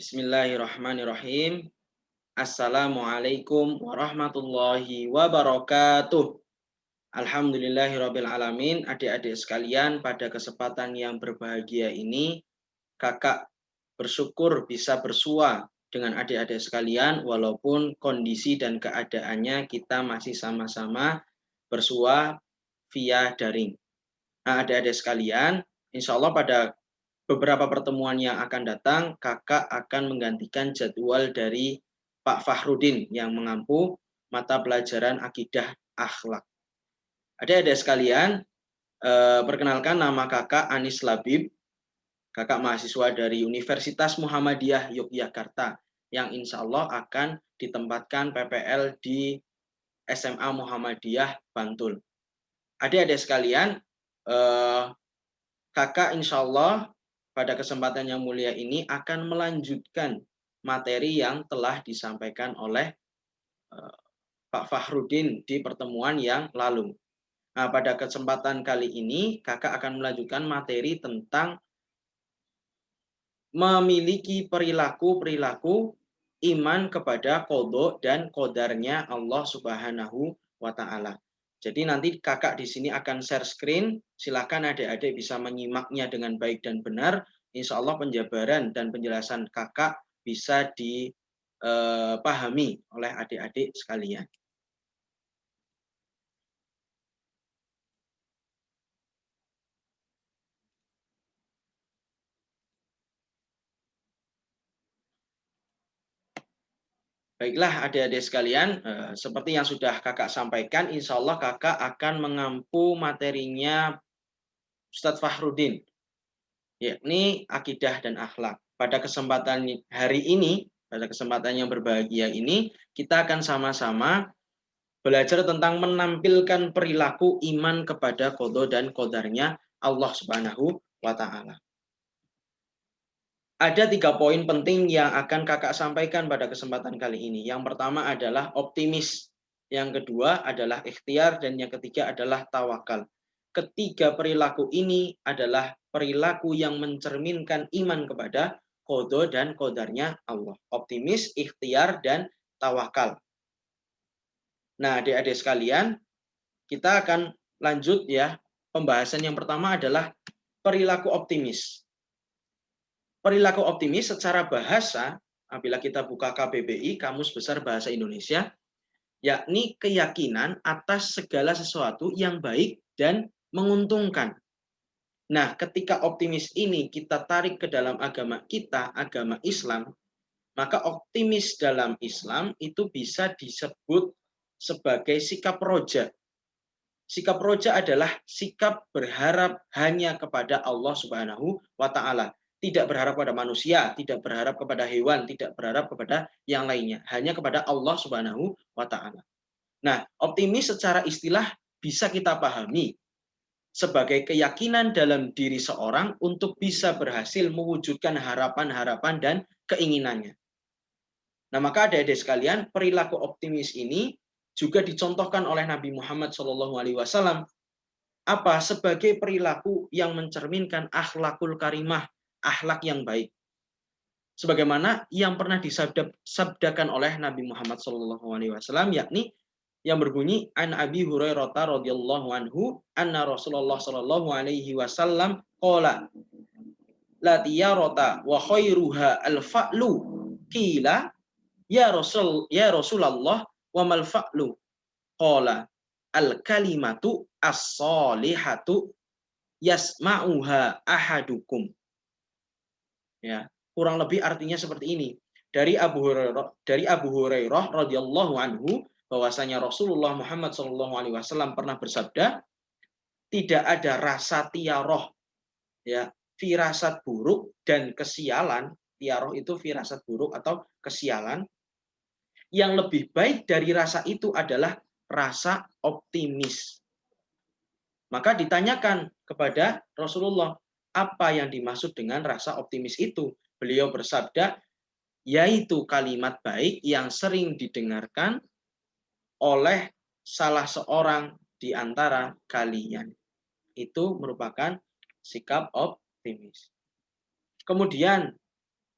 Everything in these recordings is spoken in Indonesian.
Bismillahirrahmanirrahim. Assalamualaikum warahmatullahi wabarakatuh. Alhamdulillahirabbil alamin. Adik-adik sekalian, pada kesempatan yang berbahagia ini, Kakak bersyukur bisa bersua dengan adik-adik sekalian walaupun kondisi dan keadaannya kita masih sama-sama bersua via daring. Nah, adik-adik sekalian, insya Allah pada beberapa pertemuan yang akan datang, Kakak akan menggantikan jadwal dari Pak Fahrudin yang mengampu mata pelajaran akidah akhlak. Adik-adik sekalian, perkenalkan nama Kakak Anis Labib, Kakak mahasiswa dari Universitas Muhammadiyah Yogyakarta yang insya Allah akan ditempatkan PPL di SMA Muhammadiyah Bantul. Adik-adik sekalian, Kakak insya Allah pada kesempatan yang mulia ini akan melanjutkan materi yang telah disampaikan oleh Pak Fahrudin di pertemuan yang lalu. Nah, pada kesempatan kali ini Kakak akan melanjutkan materi tentang memiliki perilaku-perilaku iman kepada qada dan qadarnya Allah Subhanahu wa taala. Jadi nanti Kakak di sini akan share screen, silakan adik-adik bisa menyimaknya dengan baik dan benar. Insya Allah penjabaran dan penjelasan Kakak bisa dipahami oleh adik-adik sekalian. Baiklah adik-adik sekalian, seperti yang sudah Kakak sampaikan, insya Allah Kakak akan mengampu materinya Ustadz Fahrudin, yakni akidah dan akhlak. Pada kesempatan hari ini, pada kesempatan yang berbahagia ini, kita akan sama-sama belajar tentang menampilkan perilaku iman kepada qada dan qadarnya Allah Subhanahu wa taala. Ada 3 poin penting yang akan Kakak sampaikan pada kesempatan kali ini. Yang pertama adalah optimis, yang kedua adalah ikhtiar, dan yang ketiga adalah tawakal. Ketiga perilaku ini adalah perilaku yang mencerminkan iman kepada qada dan qadarnya Allah. Optimis, ikhtiar, dan tawakal. Nah, adik-adik sekalian, kita akan lanjut ya. Pembahasan yang pertama adalah perilaku optimis. Perilaku optimis secara bahasa, apabila kita buka KBBI, Kamus Besar Bahasa Indonesia, yakni keyakinan atas segala sesuatu yang baik dan menguntungkan. Nah, ketika optimis ini kita tarik ke dalam agama kita, agama Islam, maka optimis dalam Islam itu bisa disebut sebagai sikap roja. Sikap roja adalah sikap berharap hanya kepada Allah Subhanahu wa taala. Tidak berharap kepada manusia, tidak berharap kepada hewan, tidak berharap kepada yang lainnya, hanya kepada Allah Subhanahu wa taala. Nah, optimis secara istilah bisa kita pahami sebagai keyakinan dalam diri seorang untuk bisa berhasil mewujudkan harapan-harapan dan keinginannya. Nah, maka adik-adik sekalian, perilaku optimis ini juga dicontohkan oleh Nabi Muhammad SAW apa sebagai perilaku yang mencerminkan akhlakul karimah, akhlak yang baik. Sebagaimana yang pernah disabdakan oleh Nabi Muhammad SAW, yakni yang berbunyi an Abi Hurairah radhiyallahu anhu anna Rasulullah sallallahu alaihi wasallam qala la tiyarata wa khairuha al-fa'lu qila ya Rasulullah wa mal fa'lu qala al-kalimatu as-solihatu yasma'uha ahadukum. Ya, kurang lebih artinya seperti ini. Dari Abu Hurairah radhiyallahu anhu bahwasanya Rasulullah Muhammad SAW pernah bersabda, tidak ada rasa tiaroh, ya, firasat buruk dan kesialan. Tiaroh itu firasat buruk atau kesialan. Yang lebih baik dari rasa itu adalah rasa optimis. Maka ditanyakan kepada Rasulullah, apa yang dimaksud dengan rasa optimis itu? Beliau bersabda, yaitu kalimat baik yang sering didengarkan oleh salah seorang di antara kalian. Itu merupakan sikap optimis. Kemudian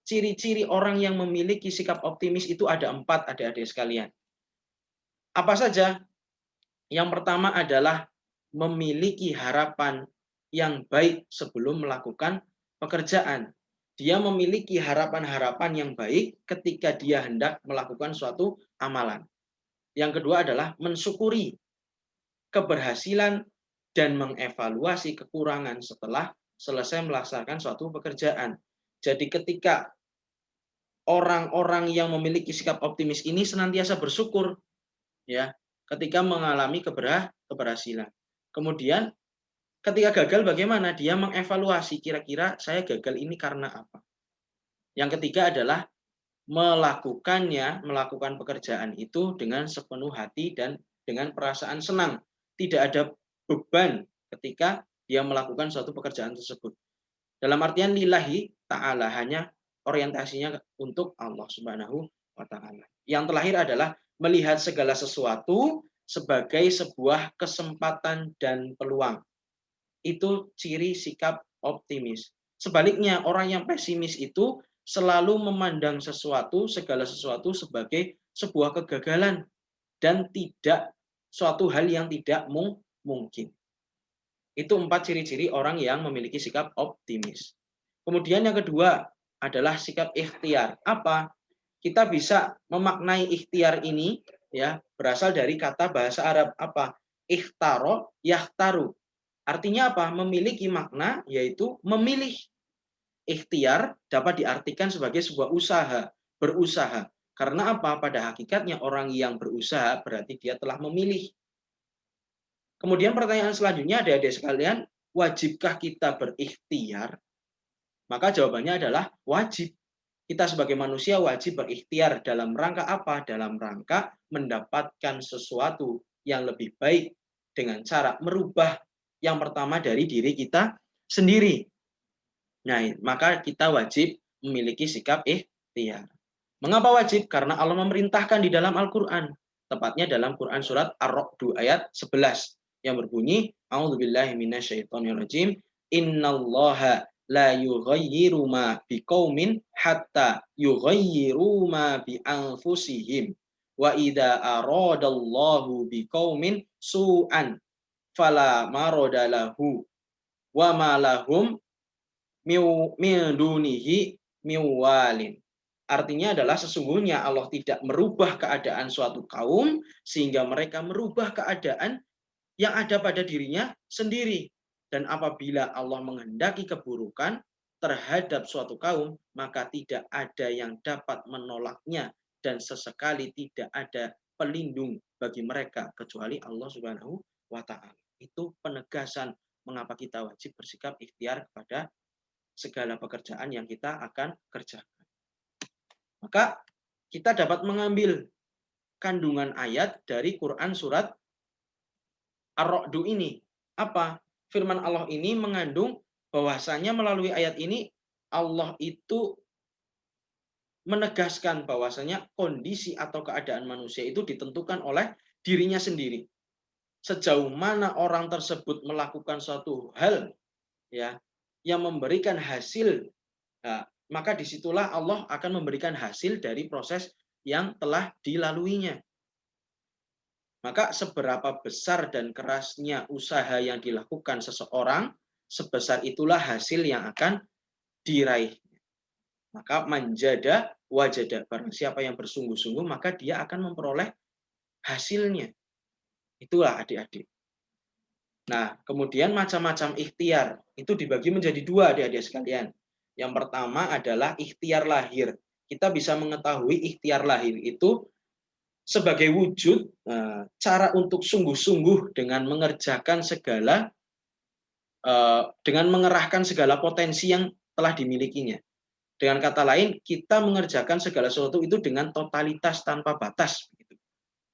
ciri-ciri orang yang memiliki sikap optimis itu ada 4, adik-adik sekalian. Apa saja? Yang pertama adalah memiliki harapan yang baik sebelum melakukan pekerjaan. Dia memiliki harapan-harapan yang baik ketika dia hendak melakukan suatu amalan. Yang kedua adalah mensyukuri keberhasilan dan mengevaluasi kekurangan setelah selesai melaksanakan suatu pekerjaan. Jadi ketika orang-orang yang memiliki sikap optimis ini senantiasa bersyukur, ya, ketika mengalami keberhasilan. Kemudian ketika gagal bagaimana? Dia mengevaluasi, kira-kira saya gagal ini karena apa. Yang ketiga adalah melakukan pekerjaan itu dengan sepenuh hati dan dengan perasaan senang. Tidak ada beban ketika dia melakukan suatu pekerjaan tersebut. Dalam artian lillahi ta'ala, hanya orientasinya untuk Allah Subhanahu wa ta'ala. Yang terakhir adalah melihat segala sesuatu sebagai sebuah kesempatan dan peluang. Itu ciri sikap optimis. Sebaliknya, orang yang pesimis itu selalu memandang segala sesuatu sebagai sebuah kegagalan dan tidak suatu hal yang tidak mungkin. Itu 4 ciri-ciri orang yang memiliki sikap optimis. Kemudian yang kedua adalah sikap ikhtiar. Apa? Kita bisa memaknai ikhtiar ini, ya, berasal dari kata bahasa Arab apa? Ikhtaro yahtaru. Artinya apa? Memiliki makna yaitu memilih. Ikhtiar dapat diartikan sebagai sebuah usaha, berusaha. Karena apa? Pada hakikatnya orang yang berusaha berarti dia telah memilih. Kemudian pertanyaan selanjutnya, adik-adik sekalian, wajibkah kita berikhtiar? Maka jawabannya adalah wajib. Kita sebagai manusia wajib berikhtiar dalam rangka apa? Dalam rangka mendapatkan sesuatu yang lebih baik dengan cara merubah yang pertama dari diri kita sendiri. Nah, maka kita wajib memiliki sikap ikhtiar. Mengapa wajib? Karena Allah memerintahkan di dalam Al-Quran. Tepatnya dalam Quran surat Ar-Ra'd ayat 11 yang berbunyi, A'udzubillahi minasyaitonirrajim, innallaha la yughayyiru ma biqaumin hatta yughayyiru ma bi anfusihim wa idza aradallahu biqaumin su'an fala marada lahu wa ma lahum min dunihi miwalin. Artinya adalah sesungguhnya Allah tidak merubah keadaan suatu kaum sehingga mereka merubah keadaan yang ada pada dirinya sendiri. Dan apabila Allah menghendaki keburukan terhadap suatu kaum, maka tidak ada yang dapat menolaknya dan sesekali tidak ada pelindung bagi mereka kecuali Allah Subhanahu wa ta'ala. Itu penegasan mengapa kita wajib bersikap ikhtiar kepada segala pekerjaan yang kita akan kerjakan. Maka kita dapat mengambil kandungan ayat dari Quran surat Ar-Ra'd ini. Apa? Firman Allah ini mengandung bahwasanya melalui ayat ini Allah itu menegaskan bahwasanya kondisi atau keadaan manusia itu ditentukan oleh dirinya sendiri. Sejauh mana orang tersebut melakukan suatu hal, ya, yang memberikan hasil, nah, maka disitulah Allah akan memberikan hasil dari proses yang telah dilaluinya. Maka seberapa besar dan kerasnya usaha yang dilakukan seseorang, sebesar itulah hasil yang akan diraih. Maka manjada wajada, barang siapa yang bersungguh-sungguh maka dia akan memperoleh hasilnya. Itulah adik-adik. Nah, kemudian macam-macam ikhtiar itu dibagi menjadi 2, adik-adik sekalian. Yang pertama adalah ikhtiar lahir. Kita bisa mengetahui ikhtiar lahir itu sebagai wujud cara untuk sungguh-sungguh dengan mengerjakan segala, dengan mengerahkan segala potensi yang telah dimilikinya. Dengan kata lain, kita mengerjakan segala sesuatu itu dengan totalitas tanpa batas.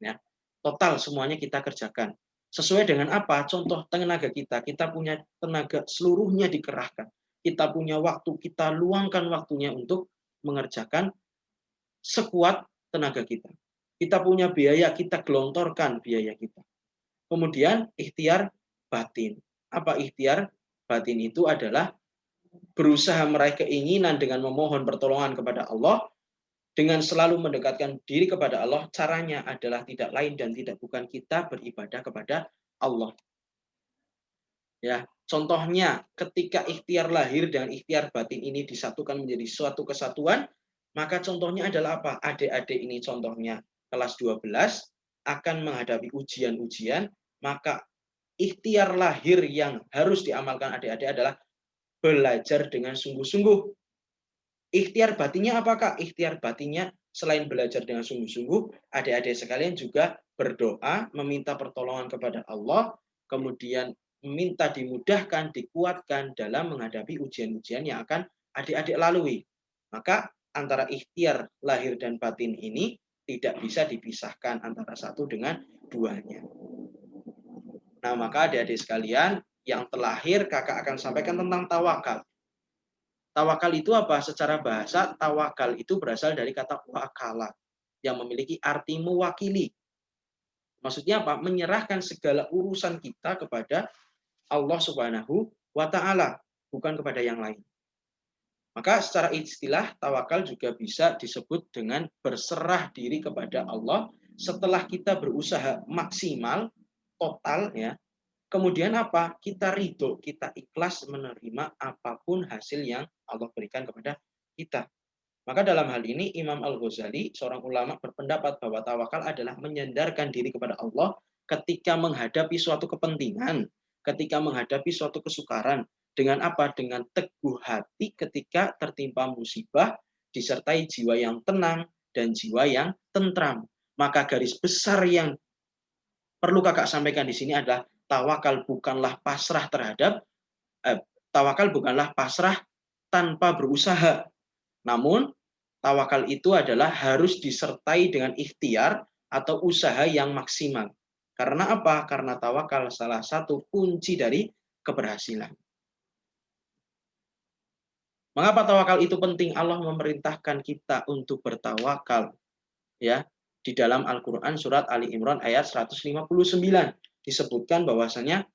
Ya, total semuanya kita kerjakan. Sesuai dengan apa? Contoh tenaga kita. Kita punya tenaga seluruhnya dikerahkan. Kita punya waktu, kita luangkan waktunya untuk mengerjakan sekuat tenaga kita. Kita punya biaya, kita gelontorkan biaya kita. Kemudian ikhtiar batin. Apa ikhtiar batin itu adalah berusaha meraih keinginan dengan memohon pertolongan kepada Allah, dengan selalu mendekatkan diri kepada Allah, caranya adalah tidak lain dan tidak bukan kita beribadah kepada Allah. Ya, contohnya ketika ikhtiar lahir dan ikhtiar batin ini disatukan menjadi suatu kesatuan, maka contohnya adalah apa? Adik-adik ini contohnya kelas 12 akan menghadapi ujian-ujian, maka ikhtiar lahir yang harus diamalkan adik-adik adalah belajar dengan sungguh-sungguh. Ikhtiar batinnya apakah? Ikhtiar batinnya selain belajar dengan sungguh-sungguh, adik-adik sekalian juga berdoa, meminta pertolongan kepada Allah, kemudian meminta dimudahkan, dikuatkan dalam menghadapi ujian-ujian yang akan adik-adik lalui. Maka antara ikhtiar lahir dan batin ini tidak bisa dipisahkan antara satu dengan duanya. Nah, maka adik-adik sekalian, yang terlahir kakak akan sampaikan tentang tawakal. Tawakal itu apa? Secara bahasa, tawakal itu berasal dari kata wakala, yang memiliki arti mewakili. Maksudnya apa? Menyerahkan segala urusan kita kepada Allah Subhanahu wa Ta'ala, bukan kepada yang lain. Maka secara istilah, tawakal juga bisa disebut dengan berserah diri kepada Allah setelah kita berusaha maksimal, total, ya. Kemudian apa? Kita ridho, kita ikhlas menerima apapun hasil yang Allah berikan kepada kita. Maka dalam hal ini Imam Al-Ghazali, seorang ulama, berpendapat bahwa tawakal adalah menyandarkan diri kepada Allah ketika menghadapi suatu kepentingan, ketika menghadapi suatu kesukaran. Dengan apa? Dengan teguh hati ketika tertimpa musibah, disertai jiwa yang tenang dan jiwa yang tentram. Maka garis besar yang perlu kakak sampaikan di sini adalah tawakal bukanlah pasrah terhadap tawakal bukanlah pasrah tanpa berusaha. Namun tawakal itu adalah harus disertai dengan ikhtiar atau usaha yang maksimal. Karena apa? Karena tawakal salah satu kunci dari keberhasilan. Mengapa tawakal itu penting? Allah memerintahkan kita untuk bertawakal. Ya, di dalam Al-Qur'an surat Ali Imran ayat 159 disebutkan bahwasanya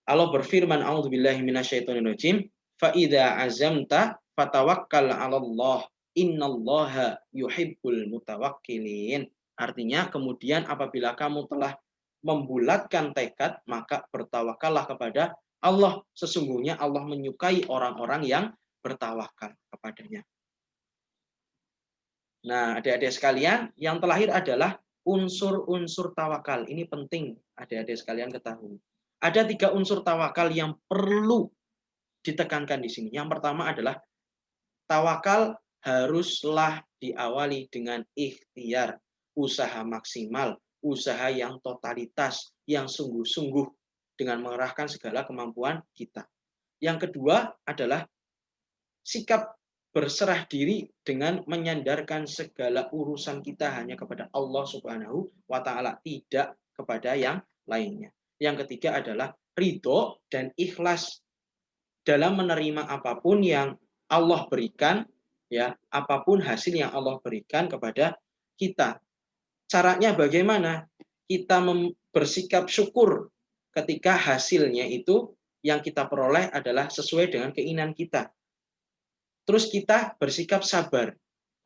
Allah berfirman, a'udzubillahi minasyaitonirrajim, fa idza azamta fatawakkal 'alallah, innallaha yuhibbul mutawakkilin. Artinya kemudian apabila kamu telah membulatkan tekad, maka bertawakallah kepada Allah. Sesungguhnya Allah menyukai orang-orang yang bertawakal kepadanya. Nah, adik-adik sekalian, yang terakhir adalah unsur-unsur tawakal. Ini penting adik-adik sekalian ketahui. Ada 3 unsur tawakal yang perlu ditekankan di sini. Yang pertama adalah tawakal haruslah diawali dengan ikhtiar, usaha maksimal, usaha yang totalitas, yang sungguh-sungguh dengan mengerahkan segala kemampuan kita. Yang kedua adalah sikap berserah diri dengan menyandarkan segala urusan kita hanya kepada Allah Subhanahu wa Ta'ala, tidak kepada yang lainnya. Yang ketiga adalah ridho dan ikhlas dalam menerima apapun yang Allah berikan, ya, apapun hasil yang Allah berikan kepada kita. Caranya bagaimana? Kita bersikap syukur ketika hasilnya itu yang kita peroleh adalah sesuai dengan keinginan kita. Terus kita bersikap sabar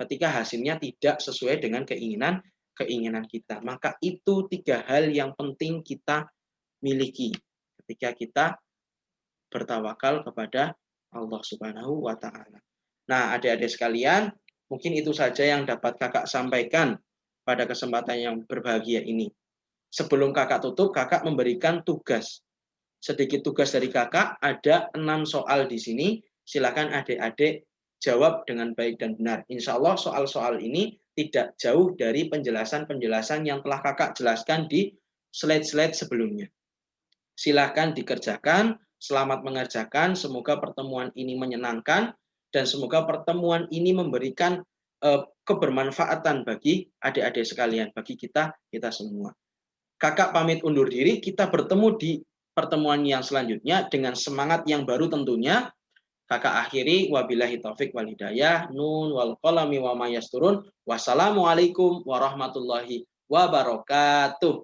ketika hasilnya tidak sesuai dengan keinginan kita. Maka itu 3 hal yang penting kita miliki ketika kita bertawakal kepada Allah Subhanahu wa Ta'ala. Nah, adik-adik sekalian, mungkin itu saja yang dapat kakak sampaikan pada kesempatan yang berbahagia ini. Sebelum kakak tutup, kakak memberikan tugas. Sedikit tugas dari kakak, ada 6 soal di sini. Silakan adik-adik jawab dengan baik dan benar. Insya Allah soal-soal ini tidak jauh dari penjelasan-penjelasan yang telah kakak jelaskan di slide-slide sebelumnya. Silakan dikerjakan, selamat mengerjakan, semoga pertemuan ini menyenangkan, dan semoga pertemuan ini memberikan kebermanfaatan bagi adik-adik sekalian, bagi kita semua. Kakak pamit undur diri, kita bertemu di pertemuan yang selanjutnya dengan semangat yang baru tentunya. Kakak akhiri, wabillahi taufik wal hidayah, nun wal qalami wa ma yasturun. Wassalamualaikum warahmatullahi wabarakatuh.